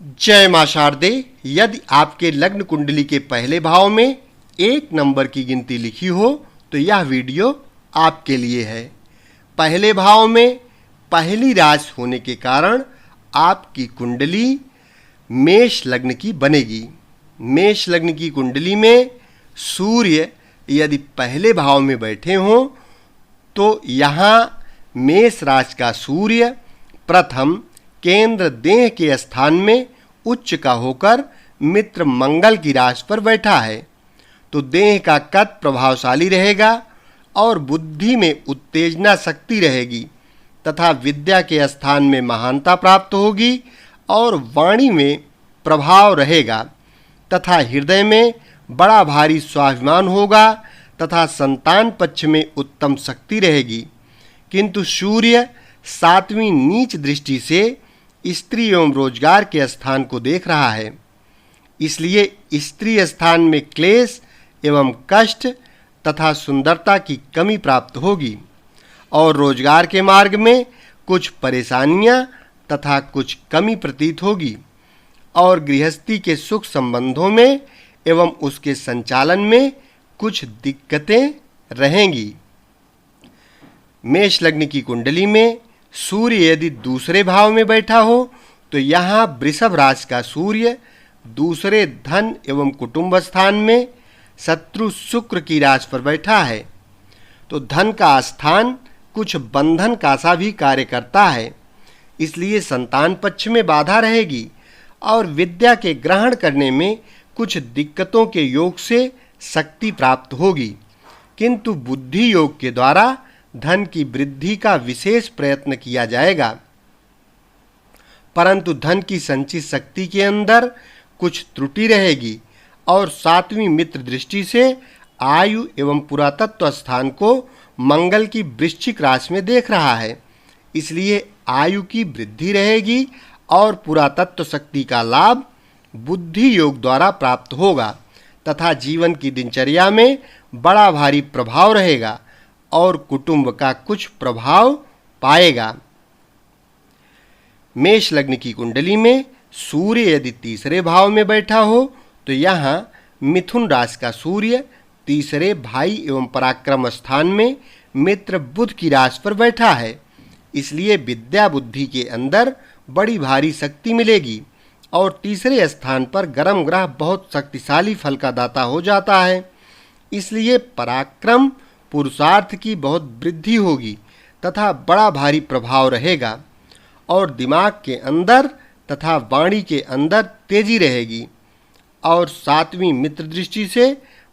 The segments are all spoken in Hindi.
जय मां शारदे। यदि आपके लग्न कुंडली के पहले भाव में 1 नंबर की गिनती लिखी हो तो यह वीडियो आपके लिए है। पहले भाव में पहली राशि होने के कारण आपकी कुंडली मेष लग्न की बनेगी। मेष लग्न की कुंडली में सूर्य यदि पहले भाव में बैठे हों तो यहाँ मेष राशि का सूर्य प्रथम केंद्र देह के स्थान में उच्च का होकर मित्र मंगल की राशि पर बैठा है, तो देह का कद प्रभावशाली रहेगा और बुद्धि में उत्तेजना शक्ति रहेगी तथा विद्या के स्थान में महानता प्राप्त होगी और वाणी में प्रभाव रहेगा तथा हृदय में बड़ा भारी स्वाभिमान होगा तथा संतान पक्ष में उत्तम शक्ति रहेगी। किंतु सूर्य 7वीं नीच दृष्टि से स्त्री एवं रोजगार के स्थान को देख रहा है, इसलिए स्त्री स्थान में क्लेश एवं कष्ट तथा सुंदरता की कमी प्राप्त होगी और रोजगार के मार्ग में कुछ परेशानियां तथा कुछ कमी प्रतीत होगी और गृहस्थी के सुख संबंधों में एवं उसके संचालन में कुछ दिक्कतें रहेंगी। मेष लग्न की कुंडली में सूर्य यदि दूसरे भाव में बैठा हो तो यहाँ वृषभ राशि का सूर्य दूसरे धन एवं कुटुंब स्थान में शत्रु शुक्र की राशि पर बैठा है, तो धन का स्थान कुछ बंधन का सा भी कार्य करता है, इसलिए संतान पक्ष में बाधा रहेगी और विद्या के ग्रहण करने में कुछ दिक्कतों के योग से शक्ति प्राप्त होगी। किंतु बुद्धि योग के द्वारा धन की वृद्धि का विशेष प्रयत्न किया जाएगा, परंतु धन की संचित शक्ति के अंदर कुछ त्रुटि रहेगी और 7वीं मित्र दृष्टि से आयु एवं पुरातत्व स्थान को मंगल की वृश्चिक राशि में देख रहा है, इसलिए आयु की वृद्धि रहेगी और पुरातत्व शक्ति का लाभ बुद्धि योग द्वारा प्राप्त होगा तथा जीवन की दिनचर्या में बड़ा भारी प्रभाव रहेगा और कुटुंब का कुछ प्रभाव पाएगा। मेष लग्न की कुंडली में सूर्य यदि तीसरे भाव में बैठा हो तो यहाँ मिथुन राशि का सूर्य तीसरे भाई एवं पराक्रम स्थान में मित्र बुध की राशि पर बैठा है, इसलिए विद्या बुद्धि के अंदर बड़ी भारी शक्ति मिलेगी और तीसरे स्थान पर गर्म ग्रह बहुत शक्तिशाली फल का दाता हो जाता है, इसलिए पराक्रम पुरुषार्थ की बहुत वृद्धि होगी तथा बड़ा भारी प्रभाव रहेगा और दिमाग के अंदर तथा वाणी के अंदर तेजी रहेगी और 7वीं मित्र दृष्टि से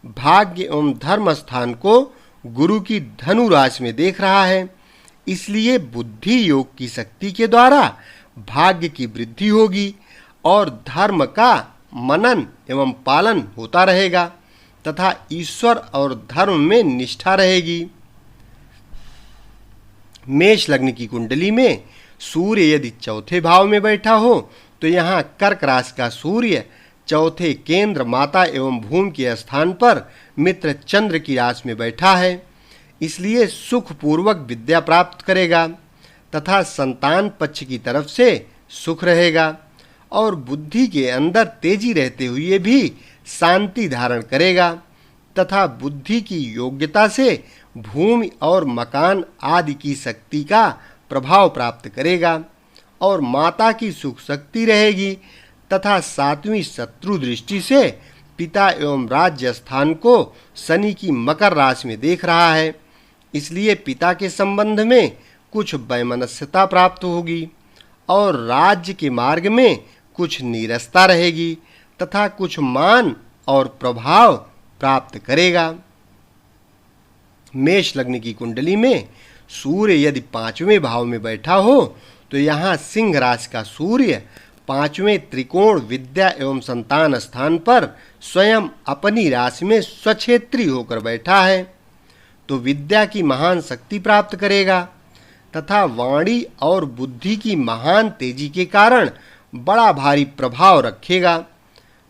भाग्य एवं धर्म स्थान को गुरु की धनु राशि में देख रहा है, इसलिए बुद्धि योग की शक्ति के द्वारा भाग्य की वृद्धि होगी और धर्म का मनन एवं पालन होता रहेगा तथा ईश्वर और धर्म में निष्ठा रहेगी। मेष लग्न की कुंडली में सूर्य यदि चौथे भाव में बैठा हो तो यहाँ कर्क राशि का सूर्य चौथे केंद्र माता एवं भूमि के स्थान पर मित्र चंद्र की राशि में बैठा है, इसलिए सुखपूर्वक विद्या प्राप्त करेगा तथा संतान पक्ष की तरफ से सुख रहेगा और बुद्धि के अंदर तेजी रहते हुए भी शांति धारण करेगा तथा बुद्धि की योग्यता से भूमि और मकान आदि की शक्ति का प्रभाव प्राप्त करेगा और माता की सुख शक्ति रहेगी तथा 7वीं शत्रु दृष्टि से पिता एवं राज्य स्थान को शनि की मकर राशि में देख रहा है, इसलिए पिता के संबंध में कुछ वैमनस्यता प्राप्त होगी और राज्य के मार्ग में कुछ नीरसता रहेगी तथा कुछ मान और प्रभाव प्राप्त करेगा। मेष लग्न की कुंडली में सूर्य यदि 5वें भाव में बैठा हो तो यहाँ सिंह राशि का सूर्य 5वें त्रिकोण विद्या एवं संतान स्थान पर स्वयं अपनी राशि में स्वक्षेत्री होकर बैठा है, तो विद्या की महान शक्ति प्राप्त करेगा तथा वाणी और बुद्धि की महान तेजी के कारण बड़ा भारी प्रभाव रखेगा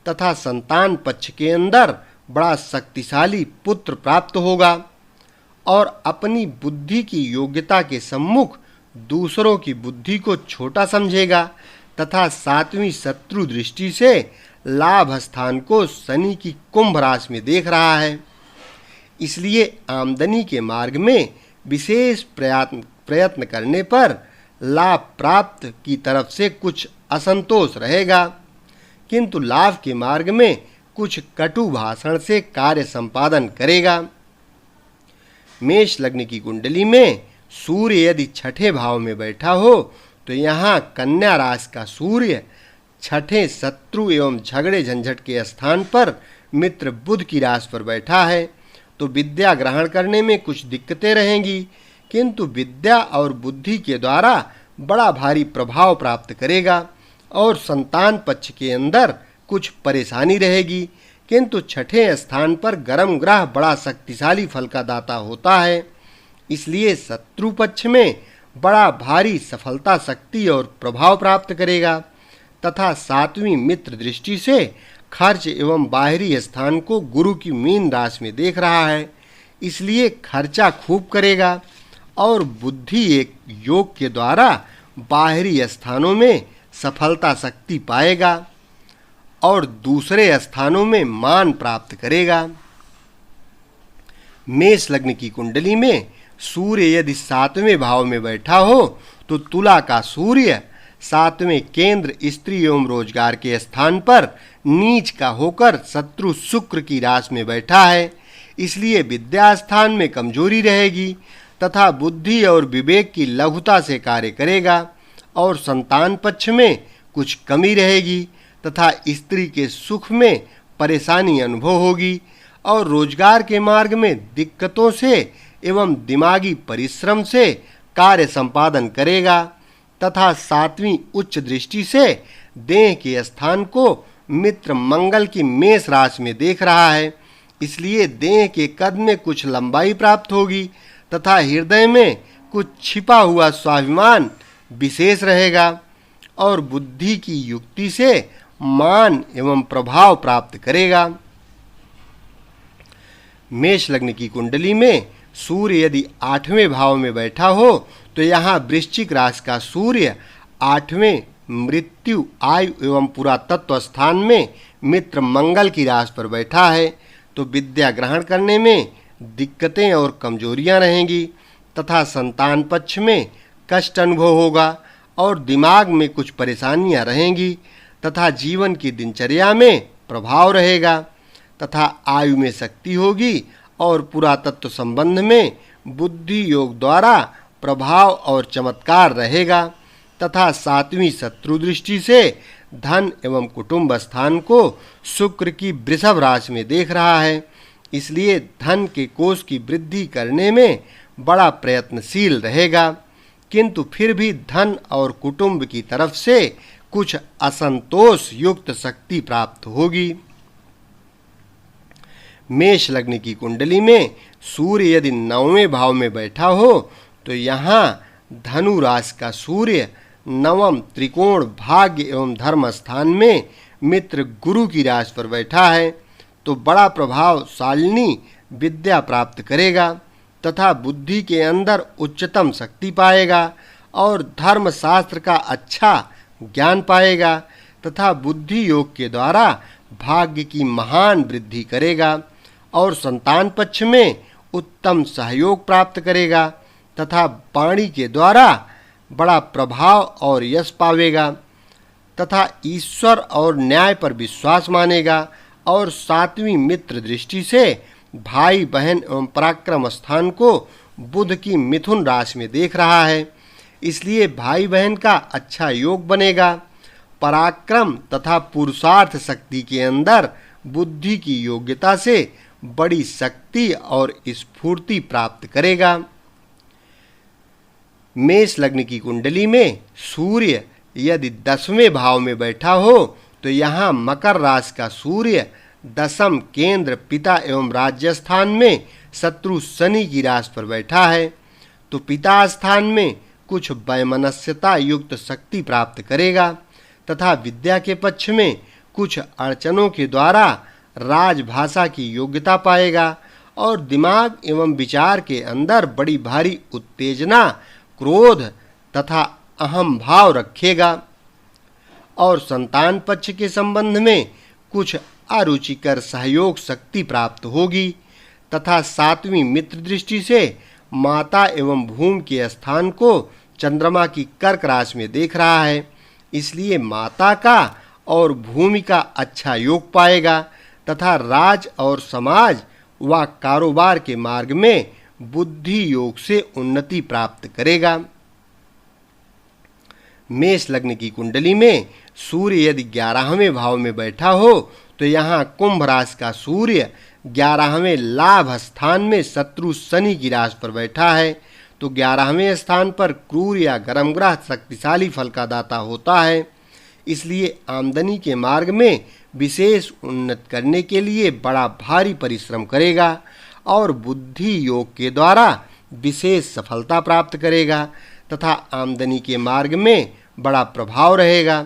तथा संतान पक्ष के अंदर बड़ा शक्तिशाली पुत्र प्राप्त होगा और अपनी बुद्धि की योग्यता के सम्मुख दूसरों की बुद्धि को छोटा समझेगा तथा 7वीं शत्रु दृष्टि से लाभ स्थान को शनि की कुंभ राशि में देख रहा है। इसलिए आमदनी के मार्ग में विशेष प्रयत्न करने पर लाभ प्राप्त की तरफ से कुछ असंतोष रहेगा, किंतु लाभ के मार्ग में कुछ कटु भाषण से कार्य संपादन करेगा। मेष लग्न की कुंडली में सूर्य यदि छठे भाव में बैठा हो तो यहाँ कन्या राशि का सूर्य छठे शत्रु एवं झगड़े झंझट के स्थान पर मित्र बुध की राशि पर बैठा है, तो विद्या ग्रहण करने में कुछ दिक्कतें रहेंगी, किंतु विद्या और बुद्धि के द्वारा बड़ा भारी प्रभाव प्राप्त करेगा और संतान पक्ष के अंदर कुछ परेशानी रहेगी, किंतु छठे स्थान पर गर्म ग्रह बड़ा शक्तिशाली फल का दाता होता है। इसलिए शत्रु पक्ष में बड़ा भारी सफलता, शक्ति और प्रभाव प्राप्त करेगा तथा 7वीं मित्र दृष्टि से खर्च एवं बाहरी स्थान को गुरु की मीन राशि में देख रहा है, इसलिए खर्चा खूब करेगा और बुद्धि एक योग के द्वारा बाहरी स्थानों में सफलता, शक्ति पाएगा और दूसरे स्थानों में मान प्राप्त करेगा। मेष लग्न की कुंडली में सूर्य यदि 7वें भाव में बैठा हो तो तुला का सूर्य 7वें केंद्र स्त्री एवं रोजगार के स्थान पर नीच का होकर शत्रु शुक्र की राशि में बैठा है, इसलिए विद्या स्थान में कमजोरी रहेगी तथा बुद्धि और विवेक की लघुता से कार्य करेगा और संतान पक्ष में कुछ कमी रहेगी तथा स्त्री के सुख में परेशानी अनुभव होगी और रोजगार के मार्ग में दिक्कतों से एवं दिमागी परिश्रम से कार्य संपादन करेगा तथा 7वीं उच्च दृष्टि से देह के स्थान को मित्र मंगल की मेष राशि में देख रहा है, इसलिए देह के कद में कुछ लंबाई प्राप्त होगी तथा हृदय में कुछ छिपा हुआ स्वाभिमान विशेष रहेगा और बुद्धि की युक्ति से मान एवं प्रभाव प्राप्त करेगा। मेष लग्न की कुंडली में सूर्य यदि 8वें भाव में बैठा हो तो यहाँ वृश्चिक राशि का सूर्य 8वें मृत्यु, आयु एवं पुरातत्व स्थान में मित्र मंगल की राशि पर बैठा है, तो विद्या ग्रहण करने में दिक्कतें और कमजोरियां रहेंगी तथा संतान पक्ष में कष्ट अनुभव होगा और दिमाग में कुछ परेशानियां रहेंगी तथा जीवन की दिनचर्या में प्रभाव रहेगा तथा आयु में शक्ति होगी और पुरातत्व संबंध में बुद्धि योग द्वारा प्रभाव और चमत्कार रहेगा तथा 7वीं शत्रु दृष्टि से धन एवं कुटुंब स्थान को शुक्र की वृषभ राशि में देख रहा है, इसलिए धन के कोष की वृद्धि करने में बड़ा प्रयत्नशील रहेगा, किंतु फिर भी धन और कुटुंब की तरफ से कुछ असंतोष युक्त शक्ति प्राप्त होगी। मेष लग्न की कुंडली में सूर्य यदि 9वें भाव में बैठा हो तो यहाँ धनु राशि का सूर्य 9व त्रिकोण भाग्य एवं धर्म स्थान में मित्र गुरु की राशि पर बैठा है, तो बड़ा प्रभावशालिनी विद्या प्राप्त करेगा तथा बुद्धि के अंदर उच्चतम शक्ति पाएगा और धर्म शास्त्र का अच्छा ज्ञान पाएगा तथा बुद्धि योग के द्वारा भाग्य की महान वृद्धि करेगा और संतान पक्ष में उत्तम सहयोग प्राप्त करेगा तथा वाणी के द्वारा बड़ा प्रभाव और यश पावेगा तथा ईश्वर और न्याय पर विश्वास मानेगा और 7वीं मित्र दृष्टि से भाई बहन एवं पराक्रम स्थान को बुध की मिथुन राशि में देख रहा है, इसलिए भाई बहन का अच्छा योग बनेगा। पराक्रम तथा पुरुषार्थ शक्ति के अंदर बुद्धि की योग्यता से बड़ी शक्ति और स्फूर्ति प्राप्त करेगा। मेष लग्न की कुंडली में सूर्य यदि 10वें भाव में बैठा हो तो यहाँ मकर राशि का सूर्य 10म केंद्र पिता एवं राज्य स्थान में शत्रु शनि की राशि पर बैठा है, तो पिता स्थान में कुछ वैमनस्यता युक्त शक्ति प्राप्त करेगा तथा विद्या के पक्ष में कुछ अड़चनों के द्वारा राजभाषा की योग्यता पाएगा और दिमाग एवं विचार के अंदर बड़ी भारी उत्तेजना, क्रोध तथा अहम भाव रखेगा। और संतान पक्ष के संबंध में कुछ अरुचिकर सहयोग शक्ति प्राप्त होगी तथा 7वीं मित्र दृष्टि से माता एवं भूमि के स्थान को चंद्रमा की कर्क राशि में देख रहा है, इसलिए माता का और भूमि का अच्छा योग पाएगा तथा राज और समाज व कारोबार के मार्ग में बुद्धि योग से उन्नति प्राप्त करेगा। मेष लग्न की कुंडली में सूर्य यदि 11वें भाव में बैठा हो तो यहाँ कुंभ राशि का सूर्य 11वें लाभ स्थान में शत्रु शनि की राशि पर बैठा है, तो 11वें स्थान पर क्रूर या गर्म ग्रह शक्तिशाली फल का दाता होता है, इसलिए आमदनी के मार्ग में विशेष उन्नत करने के लिए बड़ा भारी परिश्रम करेगा और बुद्धि योग के द्वारा विशेष सफलता प्राप्त करेगा तथा आमदनी के मार्ग में बड़ा प्रभाव रहेगा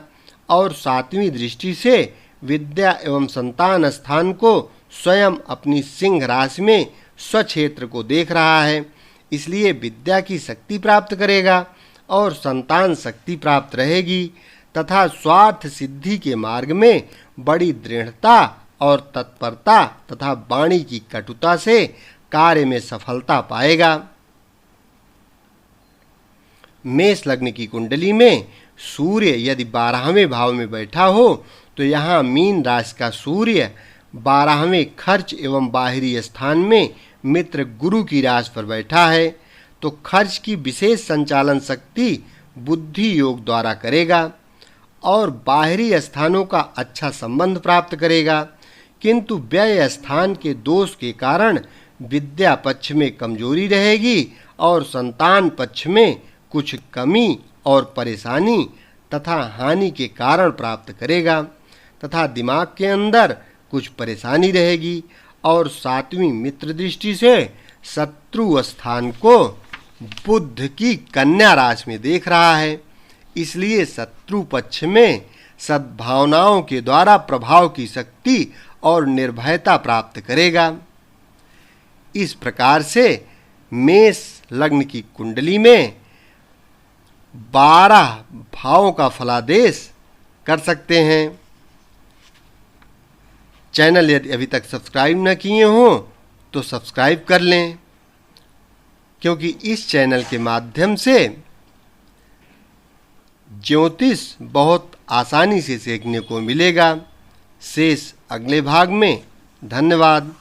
और 7वीं दृष्टि से विद्या एवं संतान स्थान को स्वयं अपनी सिंह राशि में स्वक्षेत्र को देख रहा है, इसलिए विद्या की शक्ति प्राप्त करेगा और संतान शक्ति प्राप्त रहेगी तथा स्वार्थ सिद्धि के मार्ग में बड़ी दृढ़ता और तत्परता तथा वाणी की कटुता से कार्य में सफलता पाएगा। मेष लग्न की कुंडली में सूर्य यदि 12वें भाव में बैठा हो तो यहाँ मीन राशि का सूर्य 12वें खर्च एवं बाहरी स्थान में मित्र गुरु की राशि पर बैठा है, तो खर्च की विशेष संचालन शक्ति बुद्धि योग द्वारा करेगा और बाहरी स्थानों का अच्छा संबंध प्राप्त करेगा, किंतु व्यय स्थान के दोष के कारण विद्या पक्ष में कमजोरी रहेगी और संतान पक्ष में कुछ कमी और परेशानी तथा हानि के कारण प्राप्त करेगा तथा दिमाग के अंदर कुछ परेशानी रहेगी और 7वीं मित्र दृष्टि से शत्रु स्थान को बुध की कन्या राशि में देख रहा है, इसलिए शत्रु पक्ष में सद्भावनाओं के द्वारा प्रभाव की शक्ति और निर्भयता प्राप्त करेगा। इस प्रकार से मेष लग्न की कुंडली में 12 भावों का फलादेश कर सकते हैं। चैनल यदि अभी तक सब्सक्राइब न किए हो तो सब्सक्राइब कर लें, क्योंकि इस चैनल के माध्यम से ज्योतिष बहुत आसानी से सीखने को मिलेगा। शेष अगले भाग में। धन्यवाद।